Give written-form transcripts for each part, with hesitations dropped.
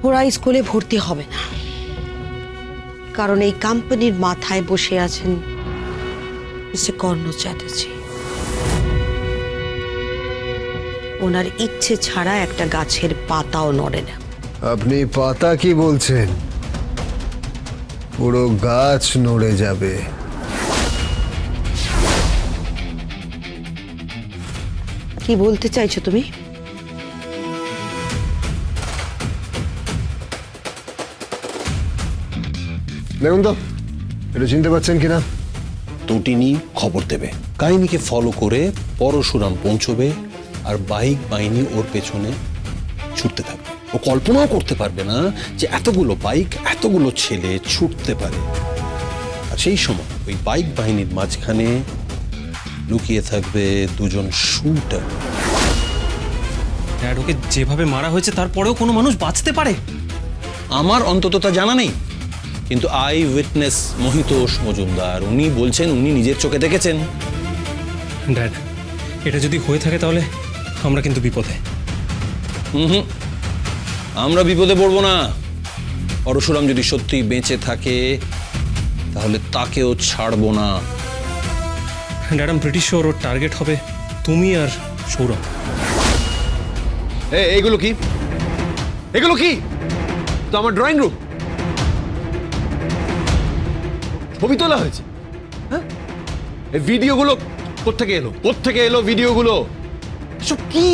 ওরা স্কুলে ভর্তি হবে না, কারণ এই কোম্পানির মাথায় বসে আছেন মিস্টার কর্ণ চ্যাটার্জি। ওনার ইচ্ছে ছাড়া একটা গাছের পাতাও নড়ে না। আপনি পাতা কি বলছেন? পুরো গাছ নড়ে যাবে। কি বলতে চাইছো তুমি? দেখুন তো, এটা চিনতে পারছেন কিনা? তটিনী খবর দেবে, কাহিনীকে ফলো করে পরশুরাম পৌঁছবে, আর বাইক বাহিনী ওর পেছনে ছুটতে থাকবে। ও কল্পনাও করতে পারবে না যে এতগুলো বাইক, এতগুলো ছেলে ছুটতে পারে। আর সেই সময় ওই বাইক বাহিনীর মাঝখানে লুকিয়ে থাকবে দুজন শুটার। ড্যাড, ওকে যেভাবে মারা হয়েছে তারপরেও কোনো মানুষ বাঁচতে পারে? আমার অন্তত তা জানা নেই, কিন্তু আই উইটনেস মহিতোষ মজুমদার উনি বলছেন উনি নিজের চোখে দেখেছেন। ড্যাড, এটা যদি হয়ে থাকে তাহলে আমরা কিন্তু বিপদে। হুম, আমরা বিপদে পড়বো না। পরশুরাম যদি সত্যি বেঁচে থাকে তাহলে তাকেও ছাড়বো না। ড্যাড, আমি প্রিটি শিওর ওর টার্গেট হবে তুমি আর সৌরভ। এইগুলো কি? এগুলো কি? তো আমার ড্রয়িং রুম, ছবি তোলা হয়েছে। হ্যাঁ, এই ভিডিওগুলো কোত্থেকে এলো? কোত্থেকে এলো ভিডিওগুলো? সব কি?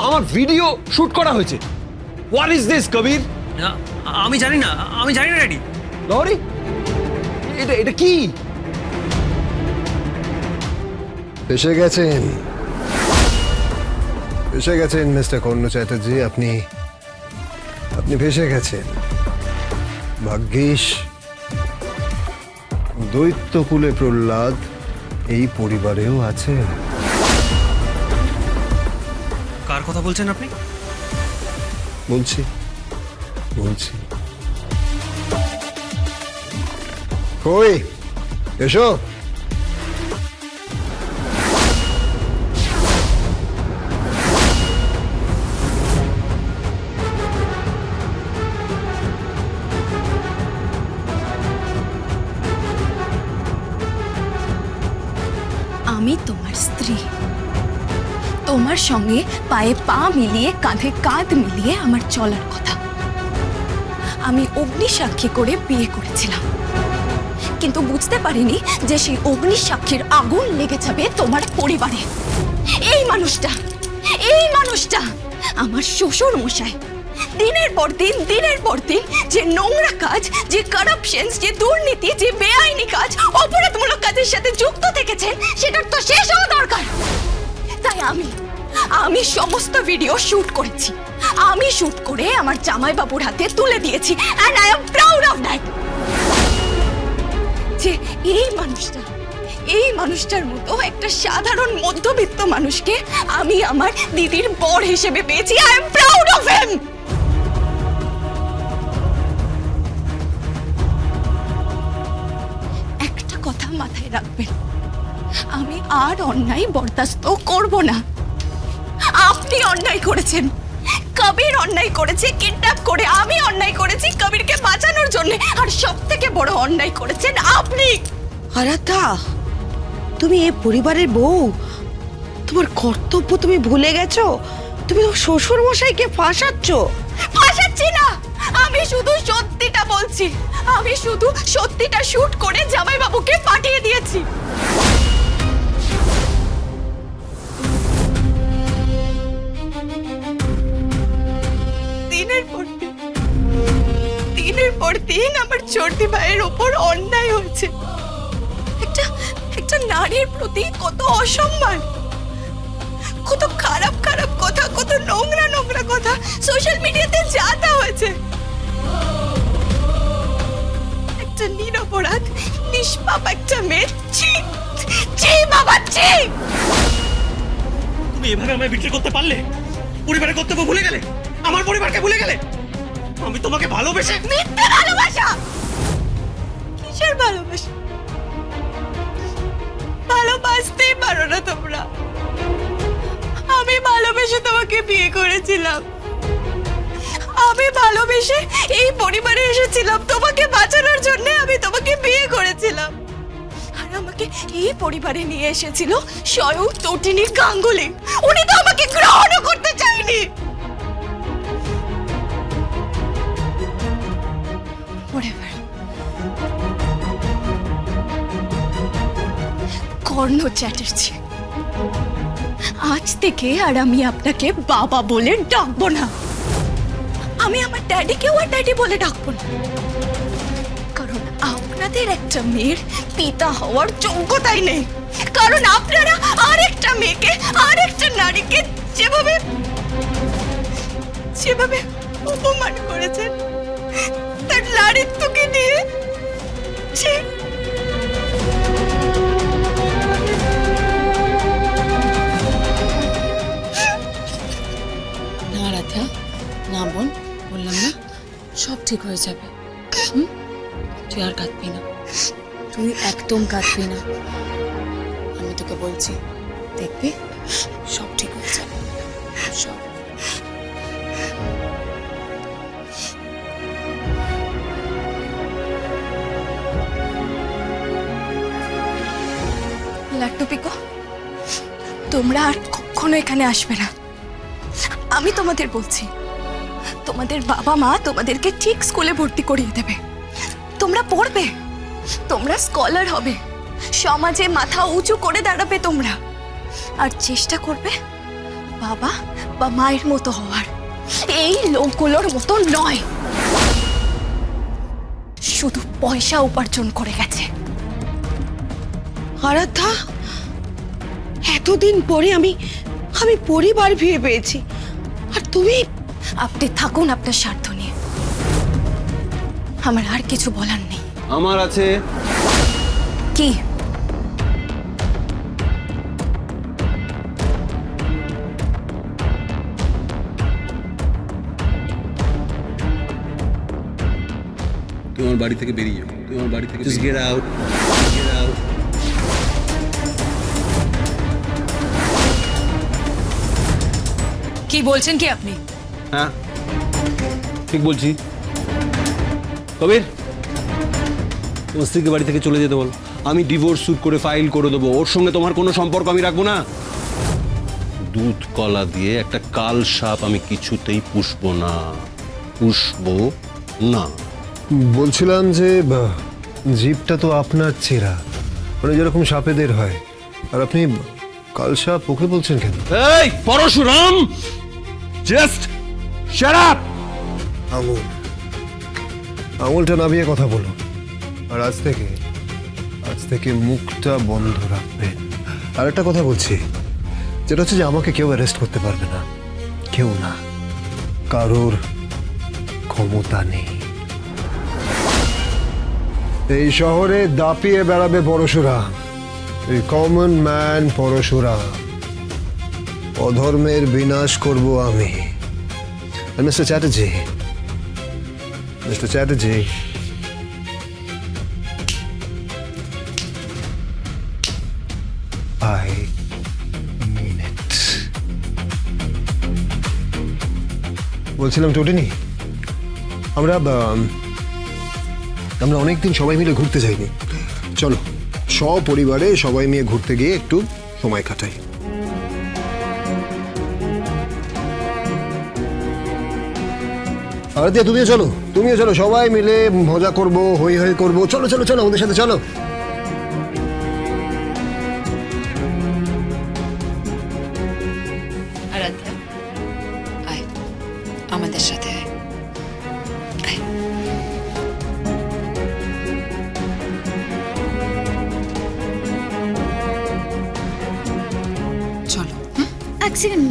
আমার ভিডিও শুট করা হয়েছে। হোয়াট ইজ দিস কবির? আমি জানি না, আমি জানি না ড্যাডি। লরি, এটা এটা কি? এসে গেছেন, এসে গেছেন মিস্টার কর্ণ চ্যাটার্জি। আপনি ফেসে গেছেন। ভাগ্যিস দৈত্যকুলে প্রহ্লাদ এই পরিবারেও আছে। কার কথা বলছেন আপনি? বলছি বলছি কই এসো। আমি তোমার স্ত্রী, তোমার সঙ্গে পায়ে পা মিলিয়ে কাঁধে কাঁধ মিলিয়ে আমার চলার কথা। আমি অগ্নি সাক্ষী করে বিয়ে করেছিলাম, কিন্তু বুঝতে পারিনি যে সেই অগ্নি সাক্ষীর আগুন লেগে যাবে তোমার পরিবারে। এই মানুষটা আমার শ্বশুর মশাই দিনের পর দিন যে নোংরা কাজ, যে কারাপশন, যে দুর্নীতি, যে বেআইনি কাজ, অপরাধমূলক কাজের সাথে যুক্ত থেকেছেন, সেটার তো শেষ হওয়া দরকার। তাই আমি সমস্ত ভিডিও শুট করেছি। আমি শুট করে আমার জামাইবাবুর হাতে তুলে দিয়েছি, and I am proud of that। যে এই মানুষটার মতো একটা সাধারণ মধ্যবিত্ত মানুষকে আমি আমার দিদির বর হিসেবে পেয়েছি। I am proud of him। একটা কথা মাথায় রাখবেন, আমি আর অন্যায় বরদাস্ত করব না। আপনি অন্যায় করেছেন, কবির অন্যায় করেছে কিডন্যাপ করে, আমি অন্যায় করেছি কবিরকে বাঁচানোর জন্য, আর সবথেকে বড় অন্যায় করেছেন আপনি। আরাধ্যা, তুমি এই পরিবারের বউ, তোমার কর্তব্য তুমি ভুলে গেছো। তুমি তো শ্বশুর মশাইকে ফাঁসাচ্ছি না, আমি শুধু সত্যিটা বলছি। আমি শুধু সত্যিটা শুট করে জামাইবাবুকে পাঠিয়ে দিয়েছি। দিনের পর দিন আমার চর্দি ভাইয়ের ওপর অন্যায় হয়েছে। একটা নারীর প্রতি কত অসম্মান, কত খারাপ কথা, কত নোংরা কথা সোশ্যাল মিডিয়াতে যাতা হয়েছে। একটা নিরপরাধ নিষ্পাপ একটা মেয়ে। ছি বাবা, ছি। তুমি এভাবে আমায় বিক্রি করতে পারলে? পরিবারের কর্তব্য ভুলে গেলে, আমার পরিবারকে ভুলে গেলে। আমি তোমাকে ভালোবেসে। মিথ্যে ভালোবাসা? কিসের ভালোবাসা? ভালোবাসতেই পারো না তোমরা। আমি ভালোবেসে তোমাকে বিয়ে করেছিলাম, আমি ভালোবেসে এই পরিবারে এসেছিলাম তোমাকে বাঁচানোর জন্য। আমি তোমাকে বিয়ে করেছিলাম, আর আমাকে এই পরিবারে নিয়ে এসেছিল স্বয়ং তটিনী গাঙ্গুলি। উনি তো আমাকে গ্রহণ করতে চাইনি। Whatever. কর্ণ চ্যাটার্জি, আজ থেকে আর আমি আপনাকে বাবা বলে ডাকবো না। আমি আমার ড্যাডিকেও আর ড্যাডি বলে ডাকবো না, কারণ আপনাদের একটা মেয়ের পিতা হওয়ার যোগ্যতাই নেই। কারণ আপনারা আরেকটা মেয়েকে, আরেকটা নারীকে যেভাবে যেভাবে অপমান করেছেন, তার নারীত্বকে নিয়ে যে না রাধা, না বোন, বললাম না সব ঠিক হয়ে যাবে। তুই আর কাঁদবি না, তুই একদম কাঁদবি না। আমি তোকে বলছি, দেখবি সব ঠিক হয়ে যাবে, সব। লাট্টু পিকো, তোমরা আর কখনো এখানে আসবে না। আমি তোমাদের বলছি, তোমাদের বাবা মা তোমাদেরকে ঠিক স্কুলে ভর্তি করিয়ে দেবে। তোমরা পড়বে, তোমরা স্কলার হবে, সমাজে মাথা উঁচু করে দাঁড়াবে তোমরা, আর চেষ্টা করবে বাবা বা মায়ের মতো হওয়ার। এই লোকগুলোর মতো নয়, শুধু পয়সা উপার্জন করে গেছে। আরাধ্যা, এতদিন পরে আমি পরিবার ফিরে পেয়েছি, আর তুমি? আপনি থাকুন আপনার স্বার্থ নিয়ে, আমার আর কিছু বলার নেই। আমার আছে। কি? তুই আমার বাড়ি থেকে বেরিয়ে যাও, তুই আমার বাড়ি থেকে গেট আউট, গেট আউট। কি বলছেন কি আপনি? হ্যাঁ ঠিক বলছি। কবির, তোমার স্ত্রীকে বাড়ি থেকে চলে যেতে বল। আমি ডিভোর্স স্যুট করে ফাইল করে দেবো, ওর সঙ্গে তোমার কোনো সম্পর্ক আমি রাখবো না। দুধ কলা দিয়ে একটা কাল সাপ আমি কিছুতেই পুষবো না, পুষবো না। বলছিলাম যে জিপটা তো আপনার চেরা, মানে যেরকম সাপেদের হয়, আর আপনি কাল সাপ ওকে বলছেন কেন? এই পরশুরাম, জাস্ট শাট আপ। আঙুলটা নামিয়ে কথা বলো, আর আজ থেকে মুখটা বন্ধ রাখবেন। আর একটা কথা বলছি, যেটা হচ্ছে যে আমাকে কেউ অ্যারেস্ট করতে পারবে না, কেউ না, কারোর ক্ষমতা নেই। এই শহরে দাপিয়ে বেড়াবে পরশুরাম, এই কমন ম্যান পরশুরাম। অধর্মের বিনাশ করব আমি। Mister Chatterjee, I mean it. বলছিলাম টোটিনি, আমরা অনেকদিন সবাই মিলে ঘুরতে যাইনি। চলো সপরিবারে সবাই মিলে ঘুরতে গিয়ে একটু সময় কাটাই। আর দিয়া তুমিও চলো, সবাই মিলে মজা করবো, হই হই করবো। চলো চলো চলো, আমাদের সাথে চলো। আরাধ্যা, আয় আমাদের সাথে আয়। আয়। চলো। এক সেকেন্ড।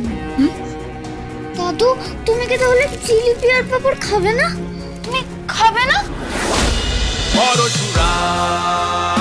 দাদু, তুমি কি তাহলে জিলিপি আর পাপড় খাবে না? তুমি খাবে না? পরশুরাম